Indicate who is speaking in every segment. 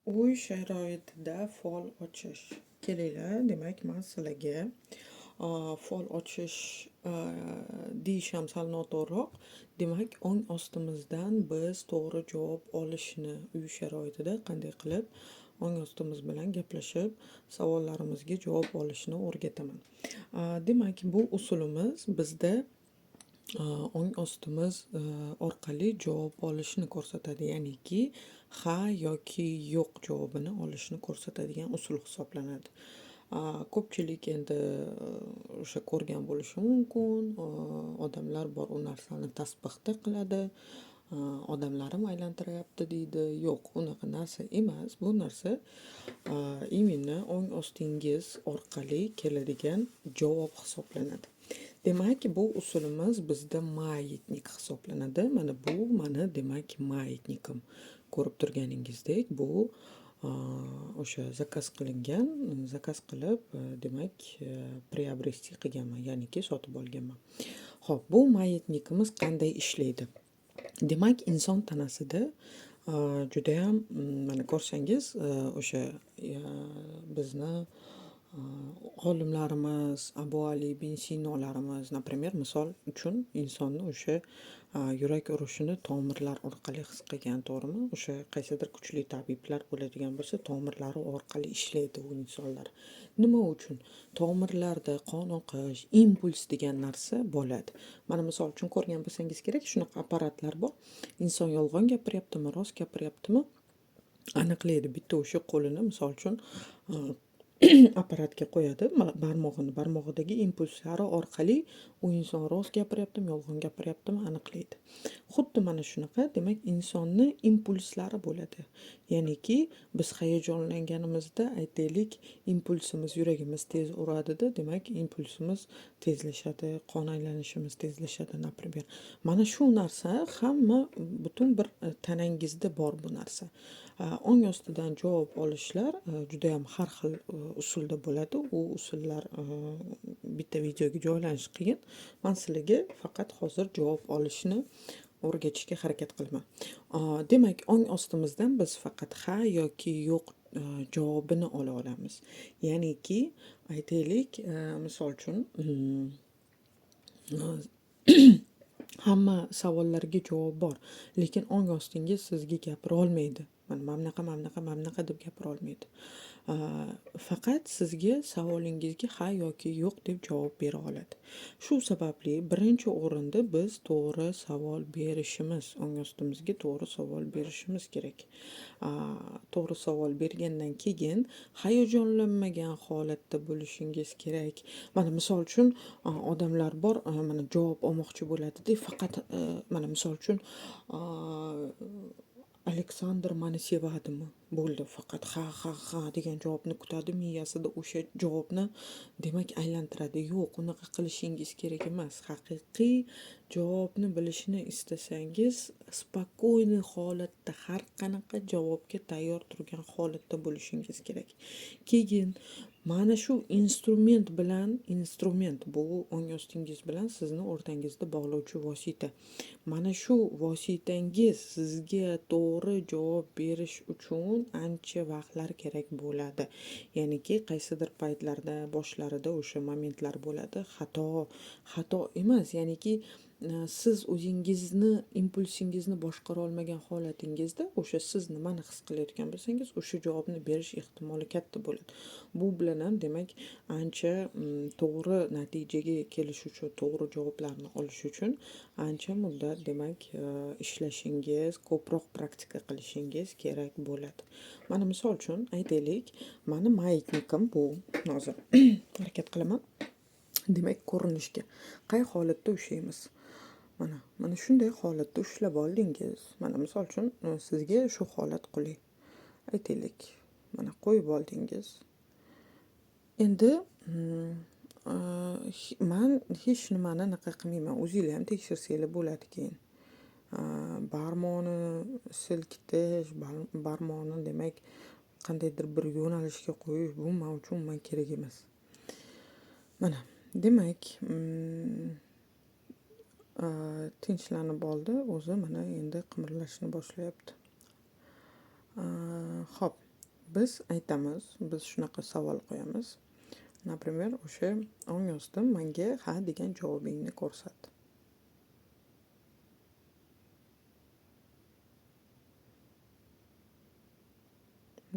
Speaker 1: Uy sharoitida fol ochish. Kelinglar, demak, men sizlarga fol ochish deyishim sal noto'g'riroq. Demak, ong ostimizdan biz to'g'ri javob olishni uy sharoitida qanday qilib ong ostimiz bilan gaplashib, savollarimizga javob olishni o'rgataman. Demak, bu usulimiz bizda ong ostimiz orqali javob olishni ko'rsatadi. Ya'niki, ha yoki yo'q javobini olishni ko'rsatadigan usul hisoblanadi. Ko'pchilik endi o'sha ko'rgan bo'lishi mumkin. Odamlar bor u narsani tasbihda qiladi. Odamlarim aylantiryapti deydi. Yo'q, unaqa narsa emas. Bu narsa именно ong ostingiz orqali keladigan javob hisoblanadi. Demak, bu usulimiz bizda maятник hisoblanadi. Mana bu mani demak maятникim. Ko'rib turganingizdek, bu o'sha zakaz qilingan, zakaz qilib, demak, приобрести qilganman, ya'niki sotib olganman. Xo'p, bu maятникimiz qanday ishlaydi? Demak, inson tanasida judayam mana ko'rsangiz, o'sha bizni olimlarimiz, Abu Ali bin Sinolarimiz, например, misol uchun insonni o'sha yurak urishini tomirlar orqali his qilgan, to'g'rimi? O'sha qaysidir kuchli tabiblar bo'ladigan bo'lsa, tomirlari orqali ishlaydi u insonlar. Nima uchun? Tomirlarda qon oqish, impuls degan narsa bo'ladi. Mana misol uchun ko'rgan bo'lsangiz kerak, shunaqa apparatlar bor. Inson yolg'on gapiryaptimi, rost gapiryaptimi aniqlaydi. Bitta o'sha qo'lini misol uchun apparatga qo'yadi, barmog'idagi impulslari orqali u inson rost gapiryaptimi, yolg'on gapiryaptimi aniqlaydi. Xuddi mana shunaqa, demak, insonni impulslari bo'ladi. Ya'niki, biz hayajonlanganimizda, aytaylik, impulsimiz, yuragimiz tez uradida, demak, impulsimiz tezlashadi, qon aylanishimiz tezlashadi, например. Mana shu narsa hamma butun bir tanangizda bor bu narsa. Ong ostidan javob olishlar juda ham har xil usulda bo'ladi. U usullar bitta videoga joylanishi qiyin. Men sizlarga faqat hozir javob olishni o'rgatishga harakat qilaman. Demak, ong ostimizdan biz faqat ha yoki yo'q javobini ola olamiz. Ya'niki, aytaylik, misol uchun hamma savollarga javob bor, lekin ong ostingiz sizga gapira olmaydi. Mana deb gapira olmaydi. Faqat sizga savolingizga ha yoki yo'q deb javob bera oladi. Shu sababli birinchi o'rinda biz to'g'ri savol berishimiz, ong ostimizga to'g'ri savol berishimiz kerak. To'g'ri savol bergandan keyin hayajonlanmagan holatda bo'lishingiz kerak. Mana misol uchun odamlar bor, mana javob olmoqchi bo'ladi-da, faqat mana misol uchun Aleksandr meni sevadimi? Bo'ldi, faqat ha degan javobni kutadi, miyasida o'sha javobni demak aylantiradi. Yo'q, unaqa qilishingiz kerak emas. Haqiqiy javobni bilishni istasangiz, spokойный holatda, har qanaqa javobga tayyor turgan holatda bo'lishingiz kerak. Keyin mana shu instrument bu ong ostingiz bilan sizni o'rtangizda bog'lovchi vosita. Mana shu vositangiz sizga to'g'ri javob berish uchun ancha vaqtlar kerak bo'ladi. Ya'niki, qaysidir paytlarda boshlarida o'sha momentlar bo'ladi. Xato emas, ya'niki siz o'zingizni impulsingizni boshqara olmagan holatingizda o'sha siz nimani his qilayotgan bo'lsangiz, o'sha javobni berish ehtimoli katta bo'ladi. Bu bilan ham demak ancha to'g'ri natijaga kelish uchun, to'g'ri javoblarni olish uchun ancha muddat demak ishlashingiz, ko'proq praktika qilishingiz kerak bo'ladi. Mana misol uchun aytaylik, mani maятникim bu. Hozir harakat qilaman. Demak, ko'rinishga qay holatda ushlaymiz? Mana shunday holatda ushlab oldingiz. Mana misol uchun sizga shu holat qulay. Aytaylik, mana qo'yib oldingiz. Endi men hech nimani anaqa qilmayman. O'zingizlar ham tekshirsanglar bo'ladi keyin. Barmog'ini silkitish, barmog'ini demak qandaydir bir yo'nalishga qo'yish, bu men uchun kerak emas. Mana, demak, tinchlanib oldi, o'zi mana endi qimirlashni boshlayapti. Xo'p, biz aytamiz, biz shunaqa savol qo'yamiz. Например, o'sha ong osti menga ha degan javobingni ko'rsat.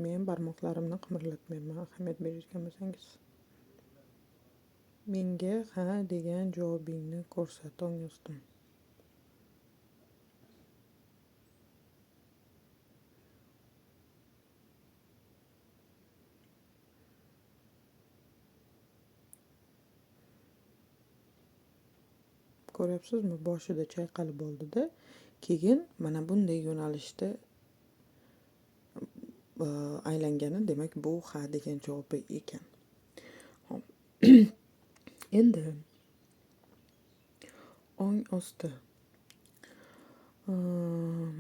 Speaker 1: Men barmoqlarimni qimirlatmayman, ahamiyat berayotgan bo'lsangiz. Menga ha degan javobingni ko'rsat, ong ostim. Ko'ryapsizmi? Boshida chayqalib oldida, keyin mana bunday yo'nalishda aylangani, demak bu ha degan javob ekan. Hop. Endi ong osti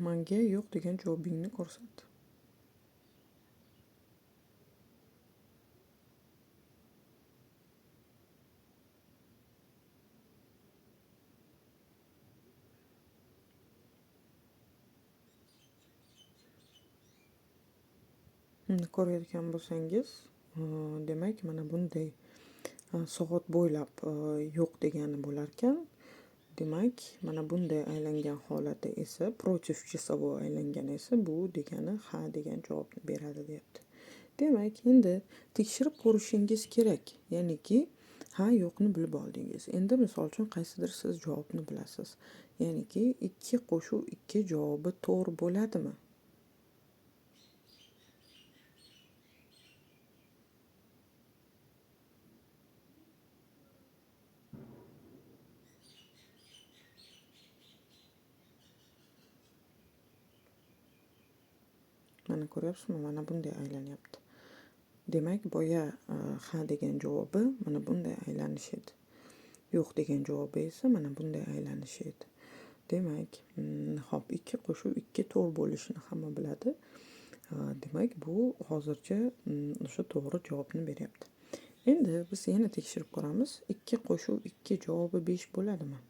Speaker 1: menga yo'q degan javobingni ko'rsat. Ko'rayotgan bo'lsangiz, demak mana bunday soat bo'ylab yo'q degani bo'larkan. Demak, mana bunday aylangan holati esa, против часовой aylangan esa bu degani ha degan javobni beradi deyapti. Demak, endi tekshirib ko'rishingiz kerak. Ya'niki ha yo'qni bilib oldingiz. Endi misol uchun qaysidir siz javobni bilasiz. Ya'niki 2 qo'shuv 2 javobi to'g'ri bo'ladimi? Mana ko'ryapsizmi? Mana bunday aylanyapti. Demak, boya ha degan javobi mana bunday aylanish edi. Yo'q degan javobi esa mana bunday aylanish edi. Demak, hop 2 qo'shuv 2 to'g'ri bo'lishini hamma biladi. Demak, bu hozircha o'sha to'g'ri javobni beryapti. Endi biz yana tekshirib ko'ramiz. 2 qo'shuv 2 javobi 5 bo'ladimi?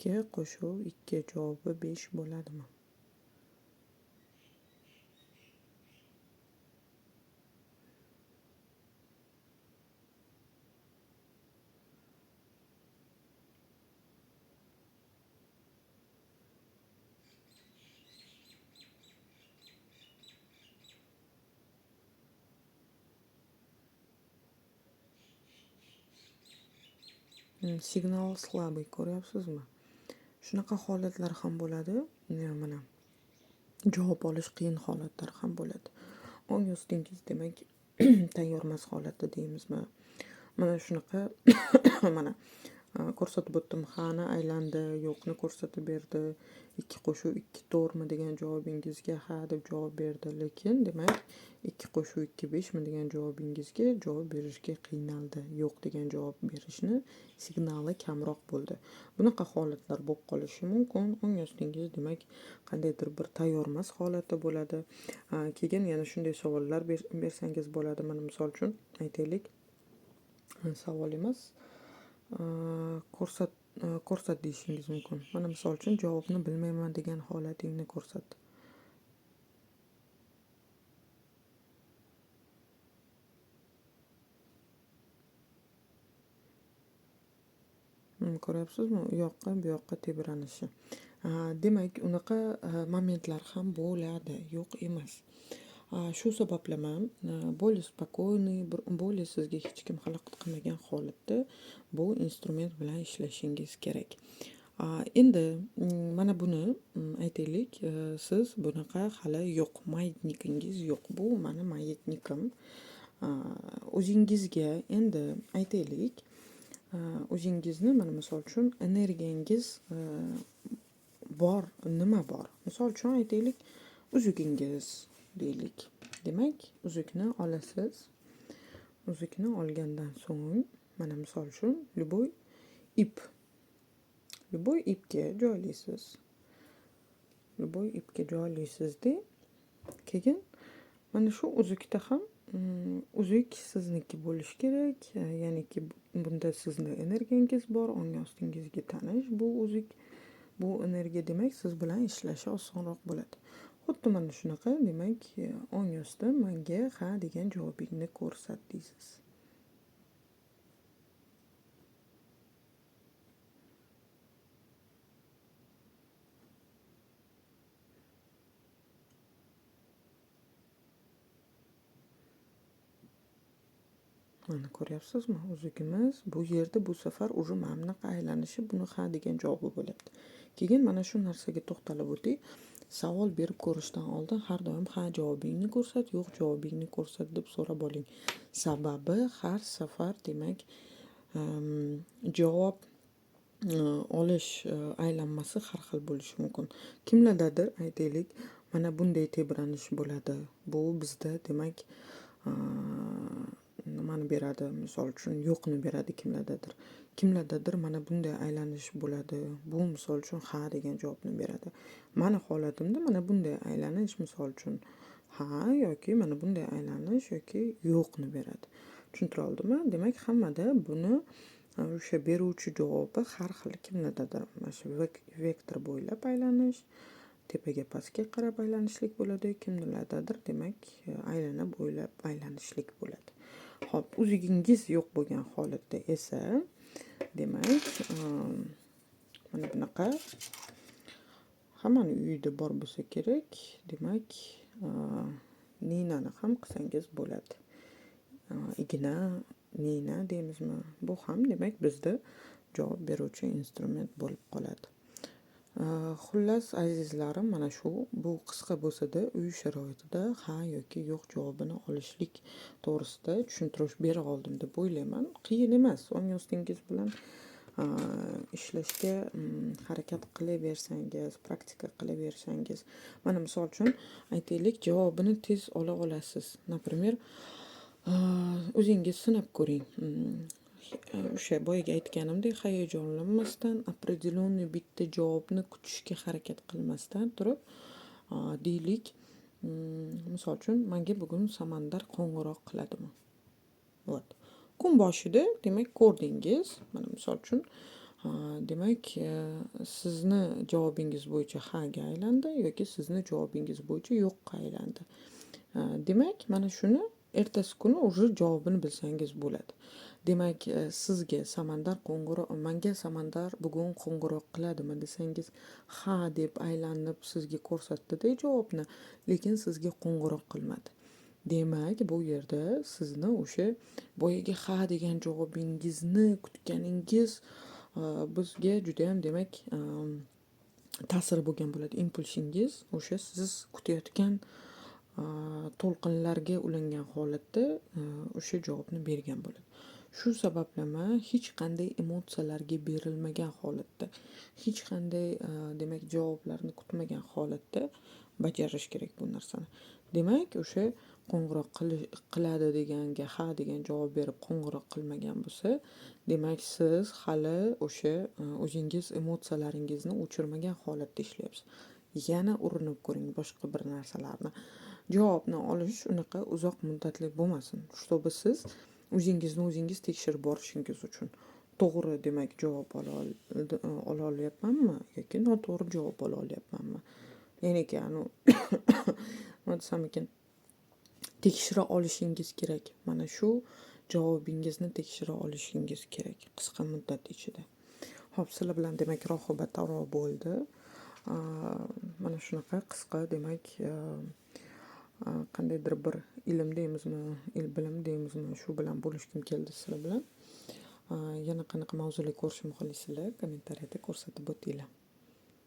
Speaker 1: Ikki qo'shuv 2 javobi 5 bo'ladimi? Signal slabый, ko'ryapsizmi? Shunaqa holatlar ham bo'ladi. Mana javob olish qiyin holatlar ham bo'ladi. Ong ostingiz demak tayyormas holatda deymizmi? Mana shunaqa mana ko'rsatib o'tdim, hani aylandi, yo'qni ko'rsatib berdi. 2 qo'shuv 2 to'g'rimi degan javobingizga ha deb javob berdi. Lekin demak 2 qo'shuv 2 5mi degan javobingizga javob berishga qiynaldi. Yo'q degan javob berishni signali kamroq bo'ldi. Bunaqa holatlar bo'lib qolishi mumkin. Ong ostingiz demak qandaydir bir tayyormas holatda bo'ladi. Keyin yana shunday savollar bersangiz bo'ladi. Mana misol uchun aytaylik, savol emas, ko'rsat deyishingiz mumkin. Mana misol uchun javobni bilmayman degan holatingni ko'rsat. Ko'ryapsizmi? U yoqqa bu yoqqa tebranishi. Demak, unaqa momentlar ham bo'ladi, yo'q emas. Shu sabablaman более spokойный, более sizga hech kim xalaqit qilmagan holatda bu instrument bilan ishlashingiz kerak. Endi mana buni aytaylik, siz bunaqa hali yo'q, maydnikingiz yo'q. Bu mani maydnikim. O'zingizga endi aytaylik, o'zingizni mana misol uchun energiyangiz bor, nima bor? Misol uchun aytaylik, uzugingiz deylik. Demak, uzukni olasiz. Uzukni olgandan so'ng mana misol uchun любой ipga joylaysiz. Любой ipga joylaysizda, keyin Mana shu uzukda ham uzuk sizniki bo'lishi kerak. Ya'niki bunda sizni energiyangiz bor, ong ostingizga tanish bu uzuk, bu energiya demak siz bilan ishlashi osonroq bo'ladi. Xuddi mana shunaqa demak ong osti menga ha degan javobingni ko'rsat deysiz. Mana ko'ryapsizmi? Uzugimiz bu yerda bu safar уже mana bunaqa aylanishi buni ha degan javobi bo'lyapti. Keyin mana shu narsaga to'xtalib o'tay. Savol berib ko'rishdan oldin har doim ha javobingni ko'rsat, yo'q javobingni ko'rsat deb so'rab oling. Sababi har safar demak javob olish aylanmasi har xil bo'lishi mumkin. Kimlardadir aytaylik mana bunday tebranish bo'ladi. Bu bizda demak nimani beradi? Misol uchun yo'qni beradi kimlardadir. Kimlardadir mana bunday aylanish bo'ladi. Bu misol uchun ha degan javobni beradi. Mani holatimda mana bunday aylanish misol uchun ha yoki mana bunday aylanish yoki yo'qni beradi. Tushuntira oldimmi? Demak hammada buni o'sha beruvchi javobi har xil. Kimlardadir mana shu vektor bo'ylab aylanish, tepaga pastga qarab aylanishlik bo'ladi. Kimlardadir demak aylanib bo'ylab aylanishlik bo'ladi. Xo'p, uzugingiz yo'q bo'lgan holatda esa demak mana bunaqa hammani uyida bor bo'lsa kerak, demak ninani ham qilsangiz bo'ladi. Igna, nina deymizmi? Bu ham demak bizda javob beruvchi instrument bo'lib qoladi. Xullas azizlarim, mana shu bu qisqa bo'lsa-da uy sharoitida ha yoki yo'q javobini olishlik to'g'risida tushuntirish bera oldim deb o'ylayman. Qiyin emas. Ong ostingiz bilan ishlashga harakat qilaversangiz, praktika qilaversangiz, mana misol uchun aytaylik javobini tez ola olasiz. Например, o'zingiz sinab ko'ring. O'sha boyaga aytganimdek hayajonlanmasdan, определённый bitta javobni kutishga harakat qilmasdan turib, deylik, misol uchun menga bugun samandar qo'ng'iroq qiladimi? Вот. Kun boshida demak ko'rdingiz, mana misol uchun demak sizni javobingiz bo'yicha ha ga aylandi yoki sizni javobingiz bo'yicha yo'qqa aylandi. Demak, mana shuni ertasi kuni уже javobini bilsangiz bo'ladi. Demak, sizga samandar menga samandar bugun qo'ng'iroq qiladimi desangiz, ha deb aylanib sizga ko'rsatdi-da javobni, lekin sizga qo'ng'iroq qilmadi. Demak, bu yerda sizni o'sha boyaga ha degan javobingizni kutganingiz bizga juda ham demak ta'sir bo'lgan bo'ladi. Impulsingiz o'sha siz kutayotgan to'lqinlarga ulangan holatda o'sha javobni bergan bo'ladi. Shu sabablama hech qanday emotsiyalarga berilmagan holatda, hech qanday demak javoblarni kutmagan holatda bajarish kerak bu narsani. Demak, o'sha qo'ng'iroq qiladi deganga ha degan javob berib qo'ng'iroq qilmagan bo'lsa, demak siz hali o'sha o'zingiz emotsiyalaringizni o'chirmagan holatda ishlayapsiz. Yana urinib ko'ring boshqa bir narsalarni. Javobni olish unaqa uzoq muddatli bo'lmasin. Чтобы siz o'zingizni o'zingiz tekshirib borishingiz uchun to'g'ri demak javob ola olyapmanmi yoki noto'g'ri javob ola olyapmanmi? Ya'ni nima desam ekan, tekshira olishingiz kerak. Mana shu javobingizni tekshira olishingiz kerak qisqa muddat ichida. Xo'p, sizlar bilan demak rohat aro bo'ldi. Mana shunaqa qisqa demak qandaydir bir ilm deymizmi, bilim deymizmi, shu bilan bo'lishkim keldi sizlar bilan. Yana qanaqa mavzular ko'rishimni xohlaysizlar, kommentariyada ko'rsatib o'tinglar.